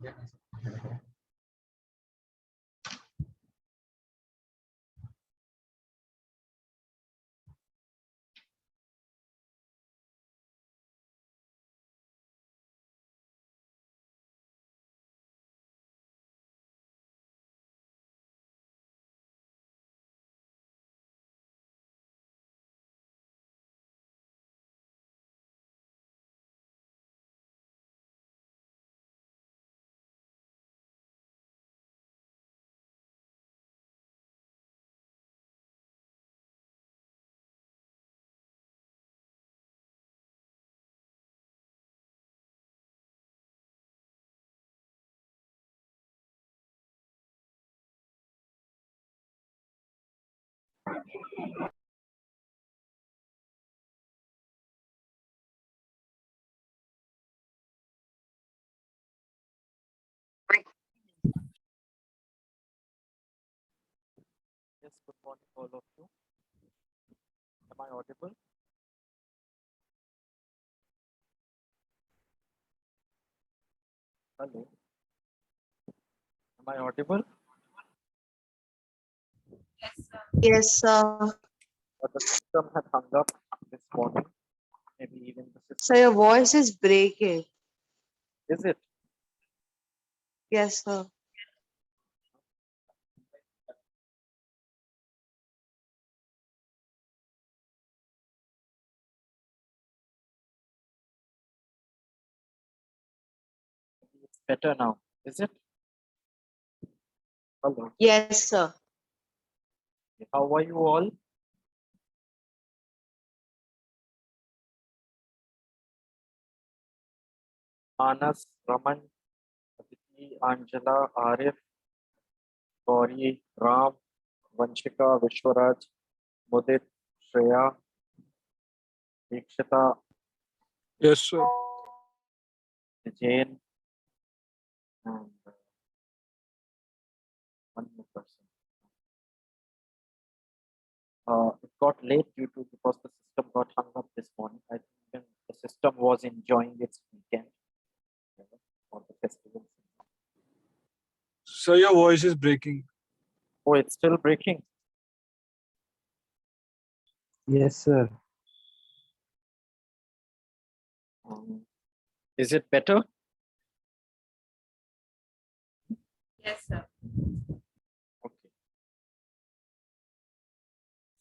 Yes, good morning, all of you. Am I audible? Hello. Am I audible? Yes, sir. But the system had hung up this morning. Maybe even the So system. your voice is breaking. Is it? Yes, sir. It's better now. Is it? Hello. Yes, sir. How are you all? Manas, Raman, Aditi, Angela, Arif, Gauri, Ram, Vanshika, Vishwaraj, Mudit, Shreya, Deekshita, Yes, sir. Jain, and one more person. It got late due to because the system got hung up this morning. I think even the system was enjoying its weekend for the festival. Sir, your voice is breaking. Oh, it's still breaking. Yes, sir. Is it better? Yes, sir. Okay.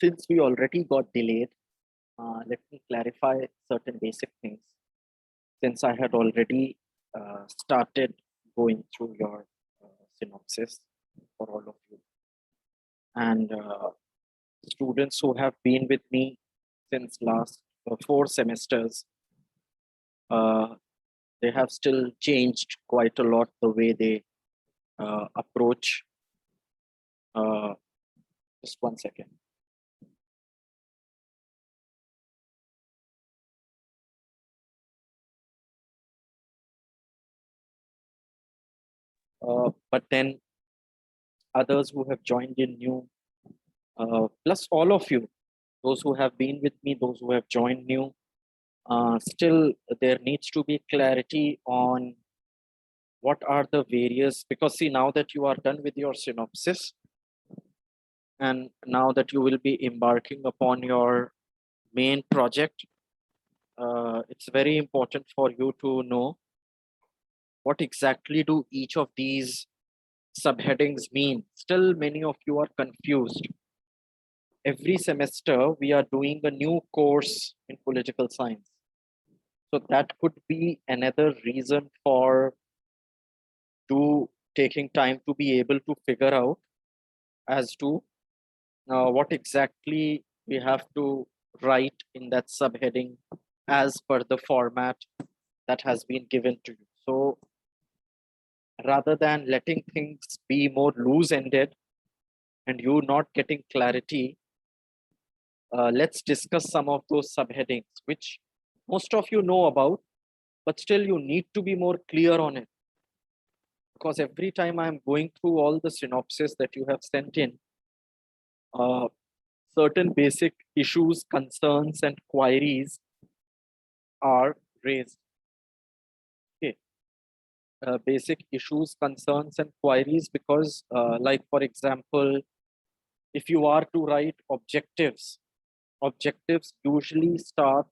Since we already got delayed, let me clarify certain basic things. Since I had already started going through your synopsis for all of you, and students who have been with me since last 4 semesters, they have still changed quite a lot the way they approach. Just 1 second. But then others who have joined in new, plus all of you, those who have been with me, those who have joined new, still there needs to be clarity on what are the various, because see, now that you are done with your synopsis, and now that you will be embarking upon your main project, it's very important for you to know what exactly do each of these subheadings mean. Still, many of you are confused. Every semester, we are doing a new course in political science. So that could be another reason for taking time to be able to figure out as to what exactly we have to write in that subheading as per the format that has been given to you. So rather than letting things be more loose-ended and you not getting clarity, let's discuss some of those subheadings, which most of you know about, but still you need to be more clear on it. Because every time I'm going through all the synopsis that you have sent in, certain basic issues, concerns, and queries are raised. Okay. basic issues, concerns, and queries because, like, for example, if you are to write objectives, objectives usually start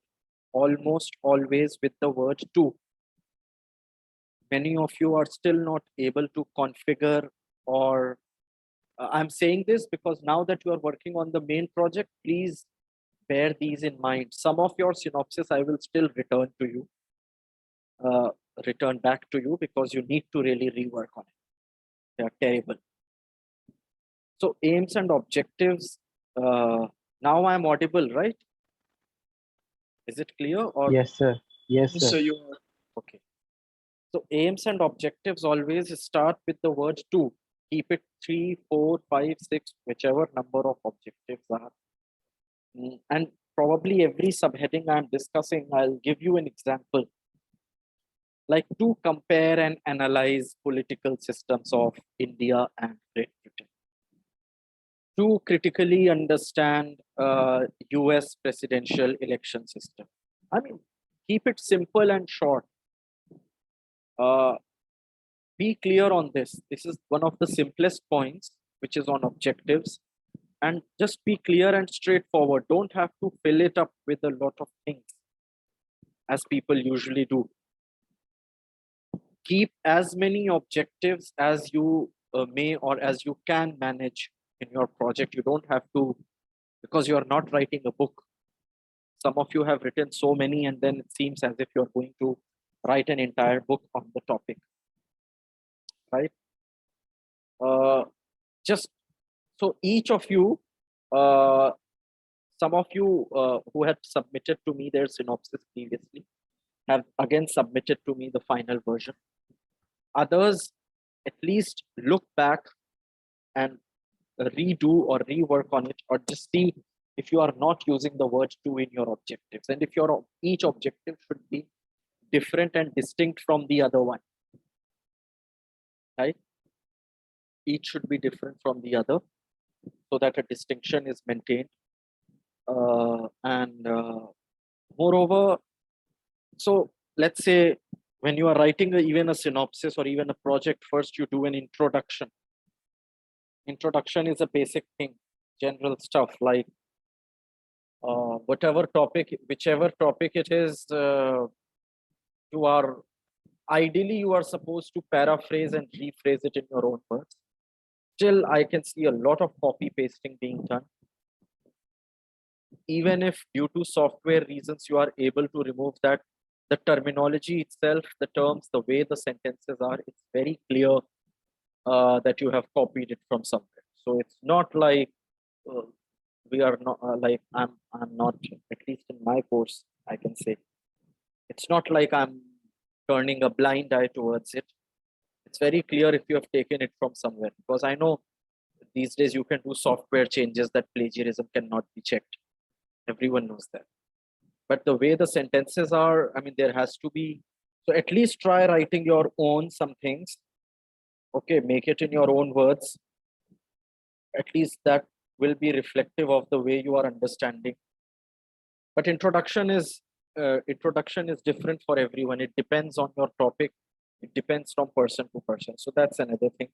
almost always with the word to. Many of you are still not able to configure or I'm saying this because now that you are working on the main project, please bear these in mind. Some of your synopsis I will still return to you, return back to you because you need to really rework on it. They are terrible. So aims and objectives. Now I'm audible, right? Is it clear or? Yes, sir. Yes, So sir. you are. Okay. So aims and objectives always start with the word to. Keep it 3, 4, 5, 6, whichever number of objectives are. And probably every subheading I'm discussing, I'll give you an example. Like to compare and analyze political systems of India and Great Britain. To critically understand US presidential election system. I mean, keep it simple and short. Be clear on this. This is one of the simplest points, which is on objectives. And just be clear and straightforward. Don't have to fill it up with a lot of things, as people usually do. Keep as many objectives as you may or as you can manage in your project. You don't have to, because you are not writing a book. Some of you have written so many, and then it seems as if you're going to write an entire book on the topic, right? Just so each of you, some of you who had submitted to me their synopsis previously have again submitted to me the final version. Others, at least look back and redo or rework on it, or just see if you are not using the word to in your objectives, and if your each objective should be different and distinct from the other one, right? Each should be different from the other so that a distinction is maintained. And moreover, so let's say when you are writing even a synopsis or even a project, first you do an introduction. Introduction is a basic thing, general stuff like whatever topic, whichever topic it is, you are ideally you are supposed to paraphrase and rephrase it in your own words. Still, I can see a lot of copy pasting being done. Even if due to software reasons you are able to remove that, the terminology itself, the terms, the way the sentences are, it's very clear that you have copied it from somewhere. So it's not like we are not like I'm not, at least in my course, I can say it's not like I'm turning a blind eye towards it. It's very clear if you have taken it from somewhere, because I know these days you can do software changes that plagiarism cannot be checked. Everyone knows that. But the way the sentences are, I mean, there has to be, so at least try writing your own some things. Okay, make it in your own words. At least that will be reflective of the way you are understanding. But introduction is different for everyone. It depends on your topic. It depends from person to person. So that's another thing.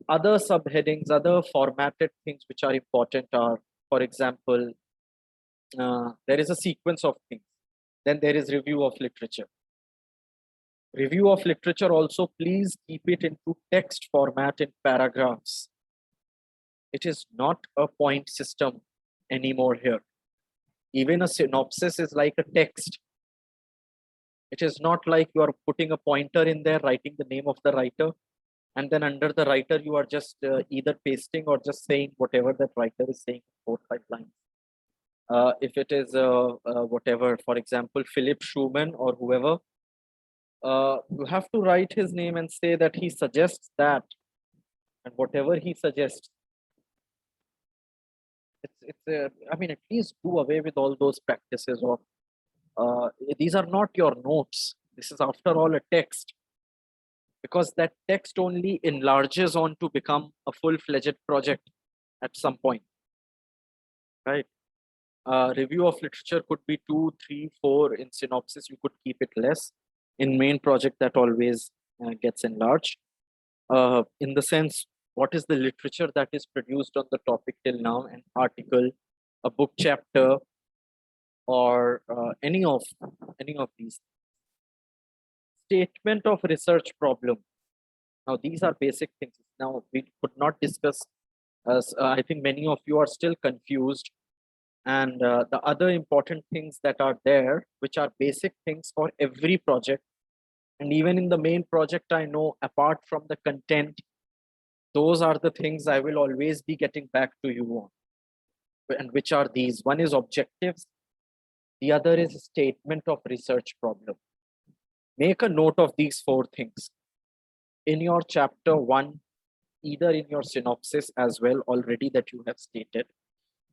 Other subheadings, other formatted things which are important are, for example, there is a sequence of things. Then there is review of literature. Review of literature also, please keep it into text format in paragraphs. It is not a point system anymore here. Even a synopsis is like a text. It is not like you are putting a pointer in there, writing the name of the writer, and then under the writer, you are just either pasting or just saying whatever that writer is saying, 4 or 5 lines. If it is whatever, for example, Philip Schumann or whoever, you have to write his name and say that he suggests that, and whatever he suggests. I mean, at least do away with all those practices of, these are not your notes. This is after all a text, because that text only enlarges on to become a full-fledged project at some point, right? Review of literature could be 2, 3, 4. In synopsis, you could keep it less. In main project, that always gets enlarged. In the sense, what is the literature that is produced on the topic till now? An article, a book chapter, or any of these. Statement of research problem. Now, these are basic things. Now, we could not discuss, as I think many of you are still confused. And the other important things that are there, which are basic things for every project. And even in the main project, I know apart from the content, those are the things I will always be getting back to you on. And which are these? One is objectives. The other is a statement of research problem. Make a note of these four things. In your chapter 1, either in your synopsis as well already that you have stated,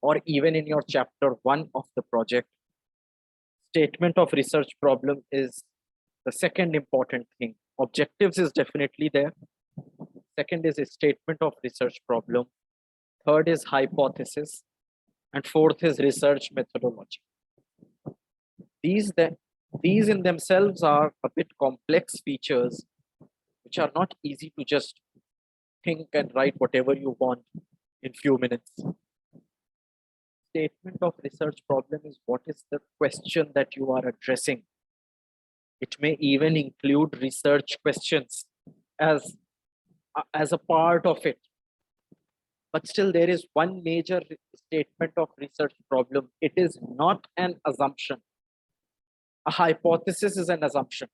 or even in your chapter 1 of the project, statement of research problem is the second important thing. Objectives is definitely there. Second is a statement of research problem. Third is hypothesis. And fourth is research methodology. These in themselves are a bit complex features, which are not easy to just think and write whatever you want in few minutes. Statement of research problem is what is the question that you are addressing. It may even include research questions as a part of it. But still, there is one major statement of research problem. It is not an assumption. A hypothesis is an assumption.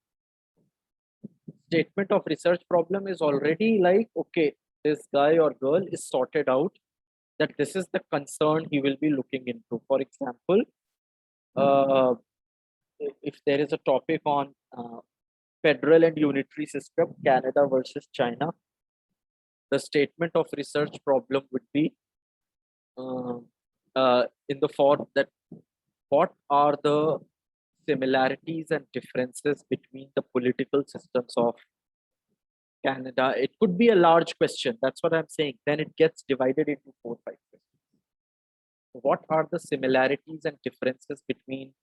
Statement of research problem is already like, okay, this guy or girl is sorted out that this is the concern he will be looking into. For example, if there is a topic on federal and unitary system, Canada versus China, the statement of research problem would be in the form that what are the similarities and differences between the political systems of Canada. It could be a large question. That's what I'm saying. Then it gets divided into 4 or 5 questions. What are the similarities and differences between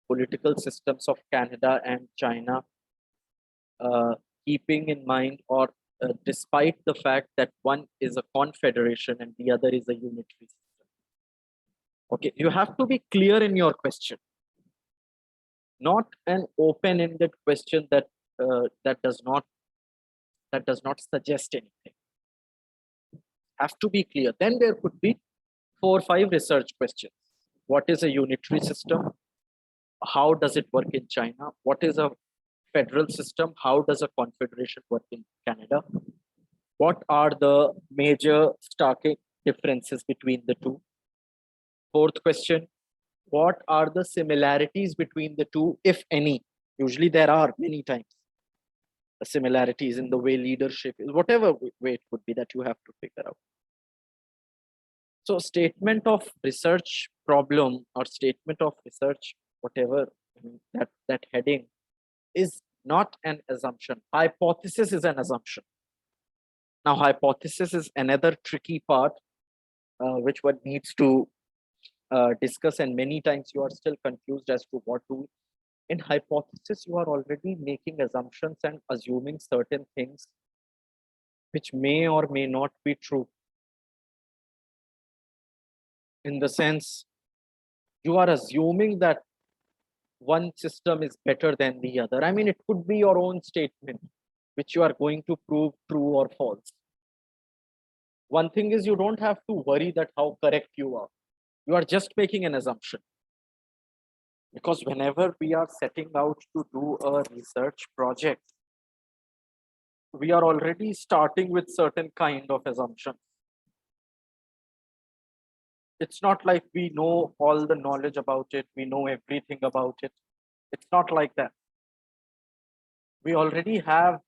political systems of Canada and China, keeping in mind or despite the fact that one is a confederation and the other is a unitary system. Okay, you have to be clear in your question, not an open-ended question that that does not suggest anything. Have to be clear. Then there could be 4 or 5 research questions. What is a unitary system? How does it work in China? What is a federal system? How does a confederation work in Canada? What are the major stark differences between the two? Fourth question, what are the similarities between the two, if any? Usually there are many times similarities in the way leadership is, whatever way it could be that you have to figure out. So statement of research problem or statement of research, whatever that heading is not an assumption. Hypothesis is an assumption. Now, hypothesis is another tricky part, which one needs to discuss, and many times you are still confused as to what to. In hypothesis, you are already making assumptions and assuming certain things which may or may not be true. In the sense, you are assuming that one system is better than the other. I mean, it could be your own statement, which you are going to prove true or false. One thing is, you don't have to worry that how correct you are. You are just making an assumption. Because whenever we are setting out to do a research project, we are already starting with certain kind of assumptions. It's not like we know all the knowledge about it, we know everything about it. It's not like that. We already have,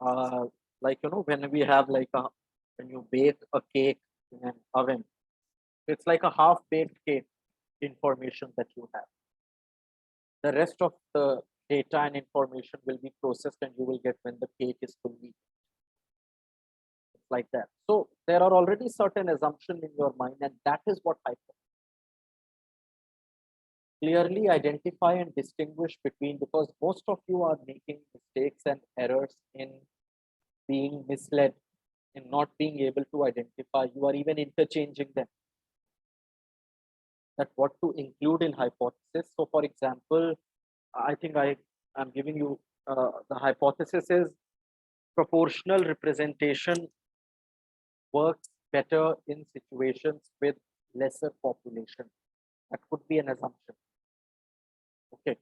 like, when we have like when you bake a cake in an oven, it's like a half-baked cake information that you have. The rest of the data and information will be processed and you will get when the cake is fully. It's like that. So there are already certain assumptions in your mind, and that is what hypothesis. clearly identify and distinguish between, because most of you are making mistakes and errors in being misled, in not being able to identify. You are even interchanging them, that what to include in hypothesis. So for example, I think I'm giving you the hypothesis is proportional representation works better in situations with lesser population. That could be an assumption. Okay.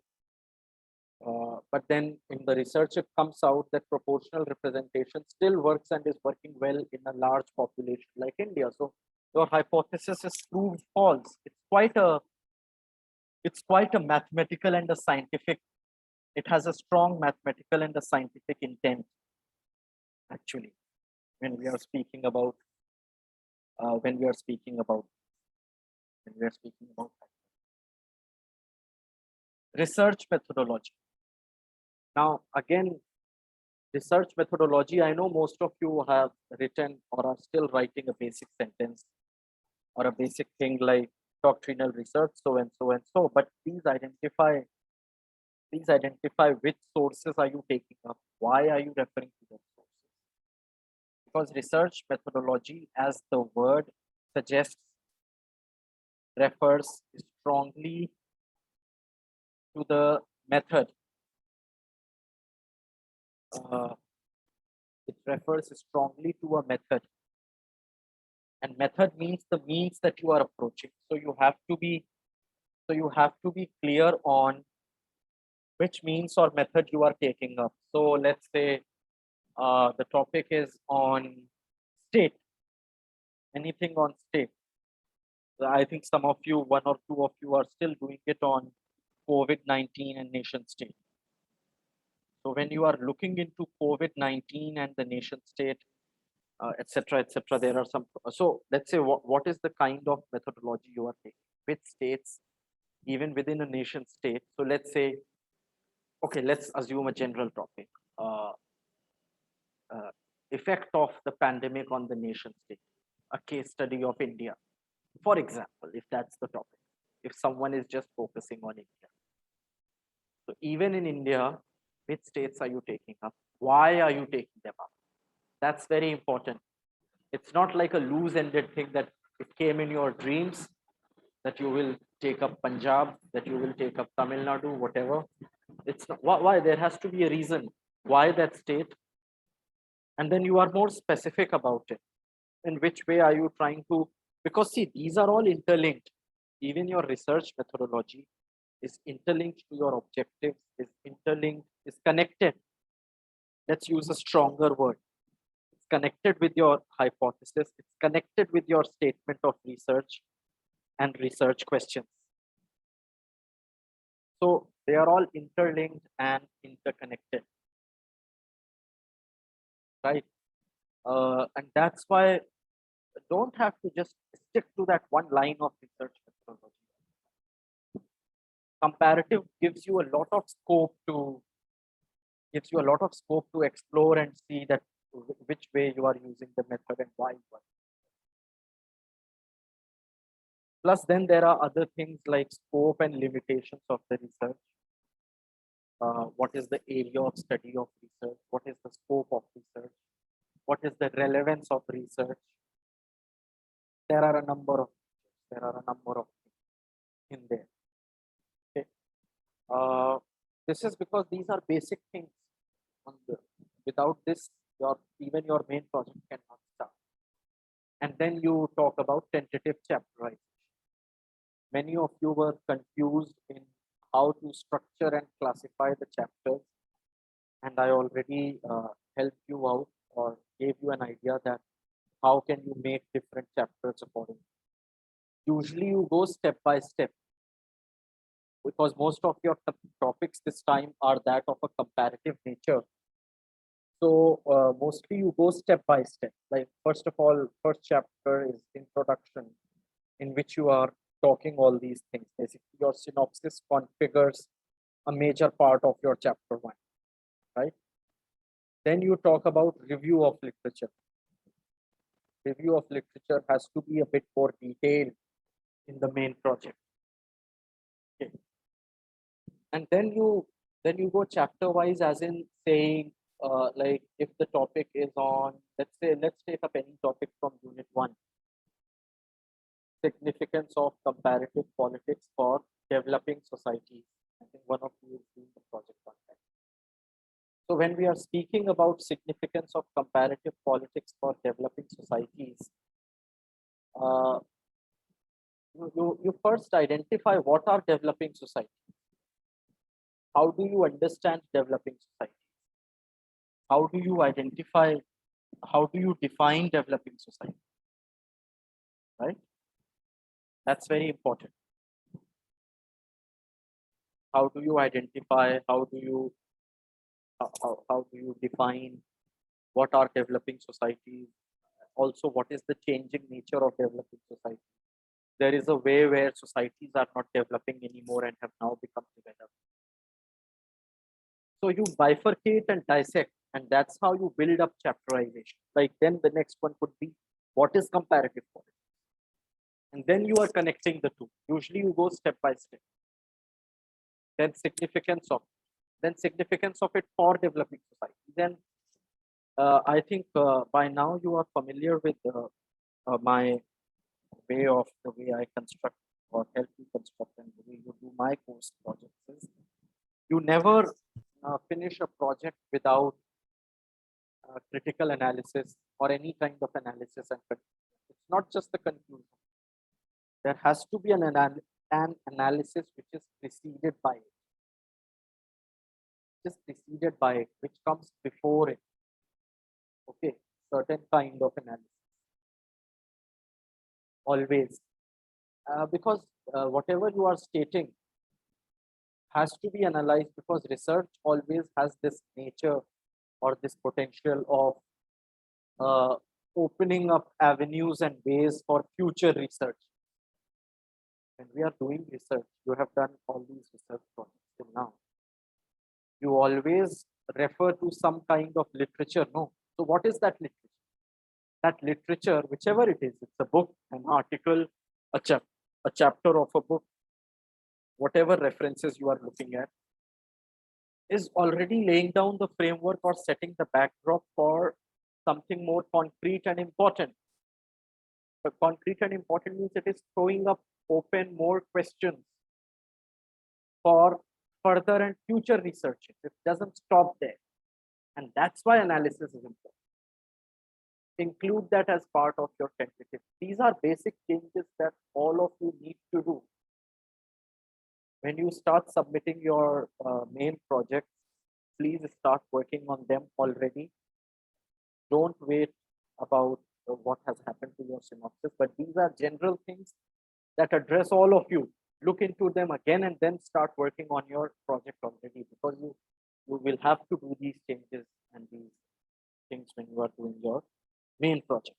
But then in the research, it comes out that proportional representation still works and is working well in a large population like India. So your hypothesis is proved false. It's quite a mathematical and a scientific. It has a strong mathematical and a scientific intent, actually, when we are speaking about when we are speaking about research methodology. Now, again, research methodology, I know most of you have written or are still writing a basic sentence or a basic thing like doctrinal research, so and so and so, but please identify which sources are you taking up, why are you referring to those sources? Because research methodology, as the word suggests, refers strongly to the method. It refers strongly to a method, and method means the means that you are approaching. So you have to be clear on which means or method you are taking up. So let's say the topic is on state, anything on state. I think some of you, one or two of you, are still doing it on COVID-19 and nation state. So when you are looking into COVID-19 and the nation state, etc., there are some. So let's say what is the kind of methodology you are taking? Which states, even within a nation state. So let's say, okay, let's assume a general topic. Effect of the pandemic on the nation state, a case study of India, for example, if that's the topic, if someone is just focusing on India. So even in India, which states are you taking up? Why are you taking them up? That's very important. It's not like a loose-ended thing that it came in your dreams that you will take up Punjab, that you will take up Tamil Nadu, whatever. It's not, why there has to be a reason why that state, and then you are more specific about it. In which way are you trying to? Because see, these are all interlinked. Even your research methodology is interlinked to your objectives, is interlinked, is connected. Let's use a stronger word. It's connected with your hypothesis. It's connected with your statement of research and research questions. So they are all interlinked and interconnected, right? And that's why don't have to just stick to that one line of research methodology. Comparative gives you a lot of scope to explore and see that which way you are using the method and why you are. Plus, then there are other things like scope and limitations of the research. What is the area of study of research? What is the scope of research? What is the relevance of research? There are a number of things in there. Okay. This is because these are basic things. Without this, even your main project cannot start. And then you talk about tentative chapterization. Many of you were confused in how to structure and classify the chapters, and I already helped you out or gave you an idea that how can you make different chapters accordingly. Usually you go step by step, because most of your topics this time are that of a comparative nature. So mostly you go step by step. Like first of all, first chapter is introduction, in which you are talking all these things. Basically, your synopsis configures a major part of your chapter 1, right? Then you talk about review of literature. Review of literature has to be a bit more detailed in the main project. Okay. And then you go chapter wise, as in saying, like if the topic is on, let's take up any topic from unit 1, significance of comparative politics for developing societies. I think one of you is doing the project on that. So when we are speaking about significance of comparative politics for developing societies, uh, you first identify what are developing societies. How do you understand developing societies? How do you identify, how do you define developing society? Right? That's very important. How do you identify, how do you define what are developing societies? Also, what is the changing nature of developing society? There is a way where societies are not developing anymore and have now become developed. So you bifurcate and dissect, and that's how you build up chapterization. Like then the next one could be, what is comparative politics? And then you are connecting the two. Usually you go step by step. Then significance of it for developing society. Then I think by now you are familiar with my way of the way I construct or help you construct and the way you do my course projects is you never finish a project without critical analysis or any kind of analysis and conclusion. It's not just the conclusion. There has to be an analysis which is preceded by it. Just preceded by it, which comes before it. Okay, certain kind of analysis. Always. Because whatever you are stating has to be analyzed, because research always has this nature or this potential of opening up avenues and ways for future research. When we are doing research, you have done all these research projects till now. You always refer to some kind of literature, no? So what is that literature? That literature, whichever it is, it's a book, an article, a chapter of a book, whatever references you are looking at, is already laying down the framework or setting the backdrop for something more concrete and important. But concrete and important means it is throwing up open more questions for further and future research. It doesn't stop there. And that's why analysis is important. Include that as part of your tentative. These are basic changes that all of you need to do. When you start submitting your main projects, please start working on them already. Don't wait about what has happened to your synopsis, but these are general things that address all of you. Look into them again and then start working on your project already, because you will have to do these changes and these things when you are doing your main project.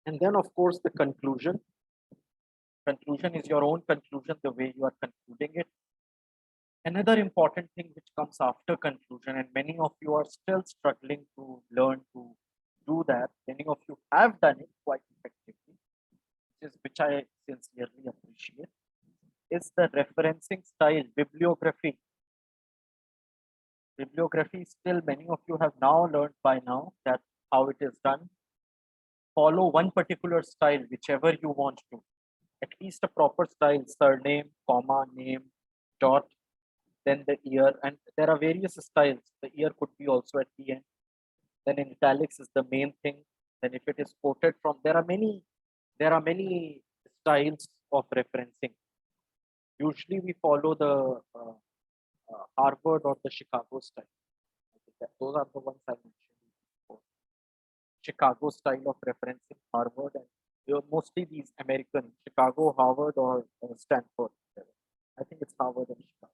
And then, of course, the conclusion. Conclusion is your own conclusion, the way you are concluding it. Another important thing which comes after conclusion, and many of you are still struggling to learn to do that. Many of you have done it quite effectively, which I sincerely appreciate, is the referencing style, bibliography. Bibliography, still many of you have now learned by now that how it is done. Follow one particular style, whichever you want to. At least a proper style, surname, comma, name, dot, then the year, and there are various styles. The year could be also at the end. Then in italics is the main thing. Then if it is quoted from, there are many styles of referencing. Usually we follow the Harvard or the Chicago style. Those are the ones I mentioned before. Chicago style of referencing, Harvard, and mostly these American, Chicago, Harvard, or Stanford. I think it's Harvard and Chicago.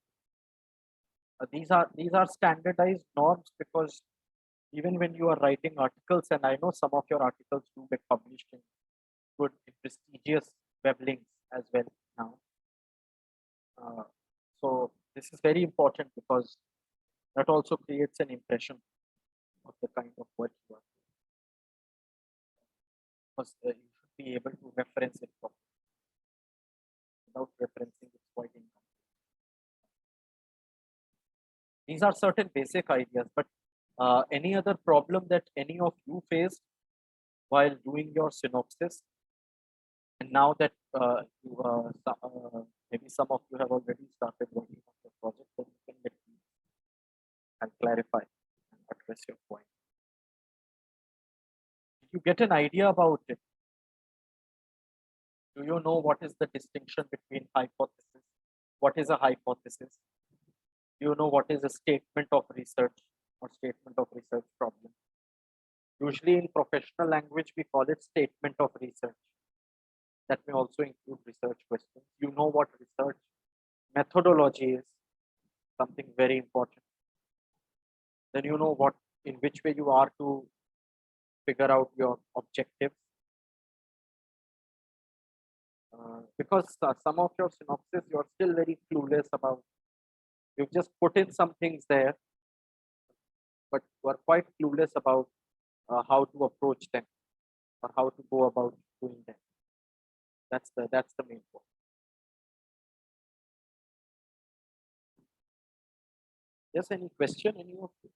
These are standardized norms, because even when you are writing articles, and I know some of your articles do get published in good, prestigious web links as well now. So this is very important, because that also creates an impression of the kind of work you are doing. Because you should be able to reference it properly. without referencing, it's quite incomplete. These are certain basic ideas, but any other problem that any of you faced while doing your synopsis? And now that maybe some of you have already started working on the project, then you can let me and clarify and address your point. Did you get an idea about it? Do you know what is the distinction between hypothesis? What is a hypothesis? Do you know what is a statement of research or statement of research problem? Usually in professional language, we call it statement of research. That may also include research questions. You know what research methodology is, something very important. Then you know what, in which way you are to figure out your objectives. Because some of your synopsis, you're still very clueless about. You've just put in some things there, but you are quite clueless about how to approach them or how to go about doing them. That's the main point. Yes, any question? Any of you?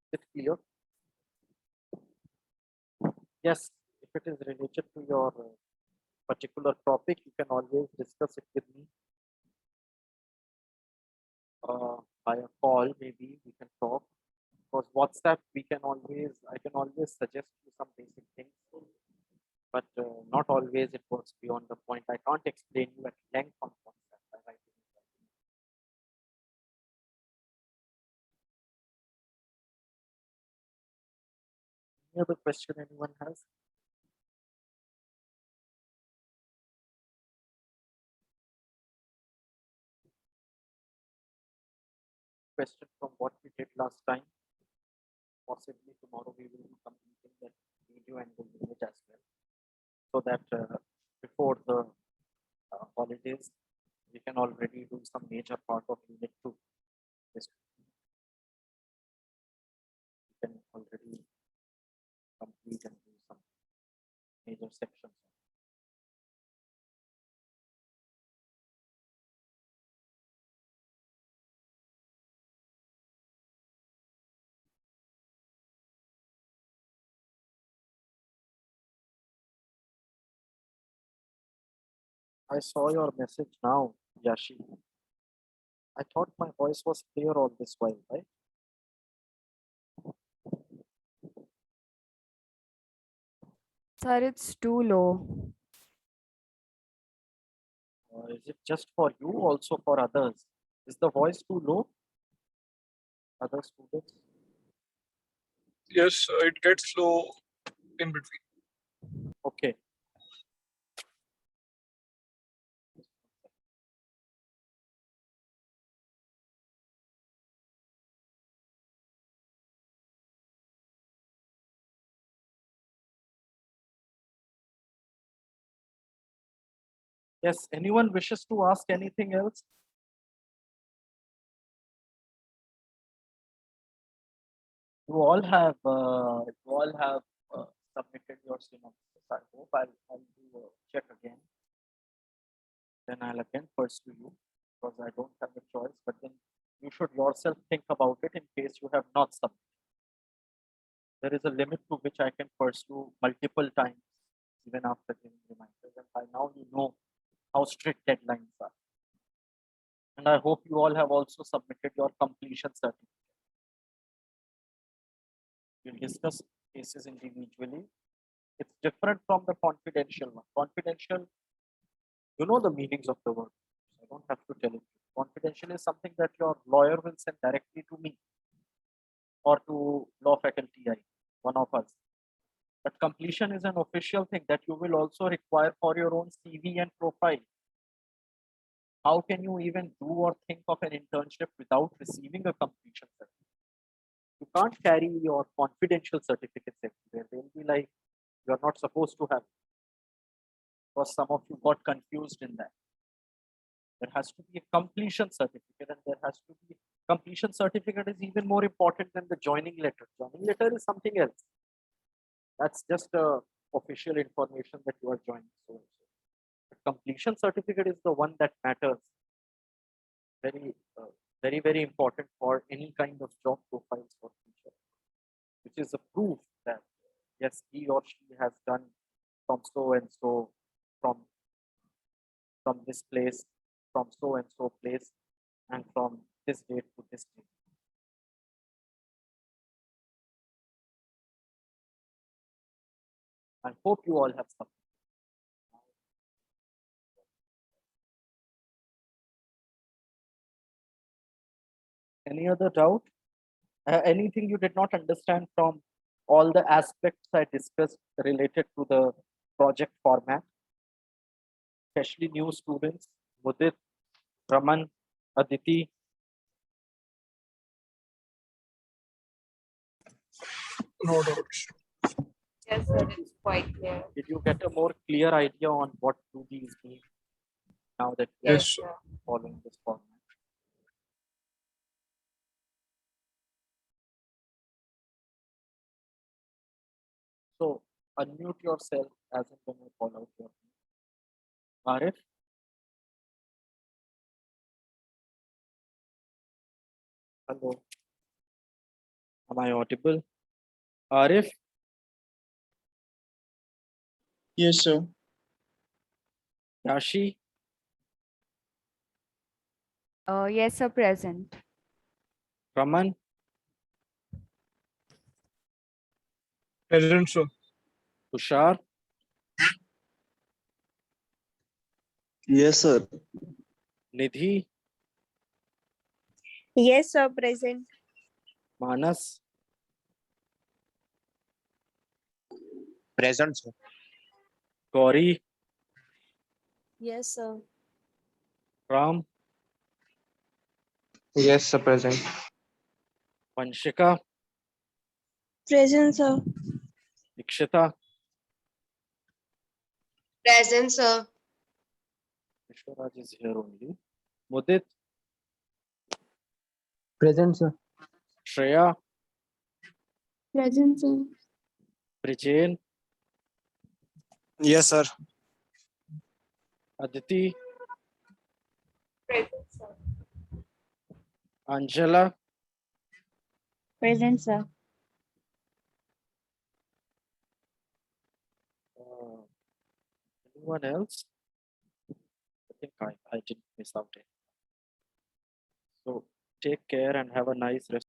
Is it clear? Yes, if it is related to your particular topic, you can always discuss it with me. By a call, maybe we can talk. Because WhatsApp, I can always suggest you some basic things, but not always it works beyond the point. I can't explain you at length on WhatsApp. I write it in writing. Any other question anyone has? Question from what we did last time. Possibly tomorrow we will be completing that video and the image as well, so that before the holidays we can already do some major part of unit 2. This we can already complete and do some major sections. I saw your message now, Yashi. I thought my voice was clear all this while, right? Sir, it's too low. Is it just for you, also for others? Is the voice too low? Other students? Yes, it gets slow in between. Okay. Yes, anyone wishes to ask anything else? You all have submitted your synopsis. I hope I'll do a check again. Then I'll again pursue you because I don't have a choice. But then you should yourself think about it in case you have not submitted. There is a limit to which I can pursue multiple times, even after giving reminders. And by now you know how strict deadlines are. And I hope you all have also submitted your completion certificate. We'll discuss cases individually. It's different from the confidential one. Confidential, you know the meanings of the word. I don't have to tell it. Confidential is something that your lawyer will send directly to me or to law faculty, one of us. But completion is an official thing that you will also require for your own CV and profile. How can you even do or think of an internship without receiving a completion certificate? You can't carry your confidential certificates everywhere. They'll be like, you're not supposed to have. Because some of you got confused in that. There has to be a completion certificate, and there has to be completion certificate is even more important than the joining letter. Joining letter is something else. That's just official information that you are joining. So the completion certificate is the one that matters. Very, very important for any kind of job profiles for future, which is a proof that yes, he or she has done from so and so, from this place, from so and so place, and from this date to this date. I hope you all have some. Any other doubt? Anything you did not understand from all the aspects I discussed related to the project format? Especially new students, Mudit, Raman, Aditi. No doubts. Yes, sir, it's quite clear. Did you get a more clear idea on what do these mean now that you Yes, are sir. following this format? So unmute yourself as and when you call out your name. Arif? Hello. Am I audible? Arif? Yes, sir. Yashi? Yes, sir, present. Raman? Present, sir. Tushar? Yes, sir. Nidhi? Yes, sir, present. Manas? Present, sir. Gauri? Yes, sir. Ram? Yes, sir, present. Vanshika? Present, sir. Ikshita? Present, sir. Vishwaraj is here only. Mudit? Present, sir. Shreya? Present, sir. Brijen? Yes, sir. Aditi? Present, sir. Angela? Present, sir. Anyone else? I think I didn't miss out any. So take care and have a nice rest.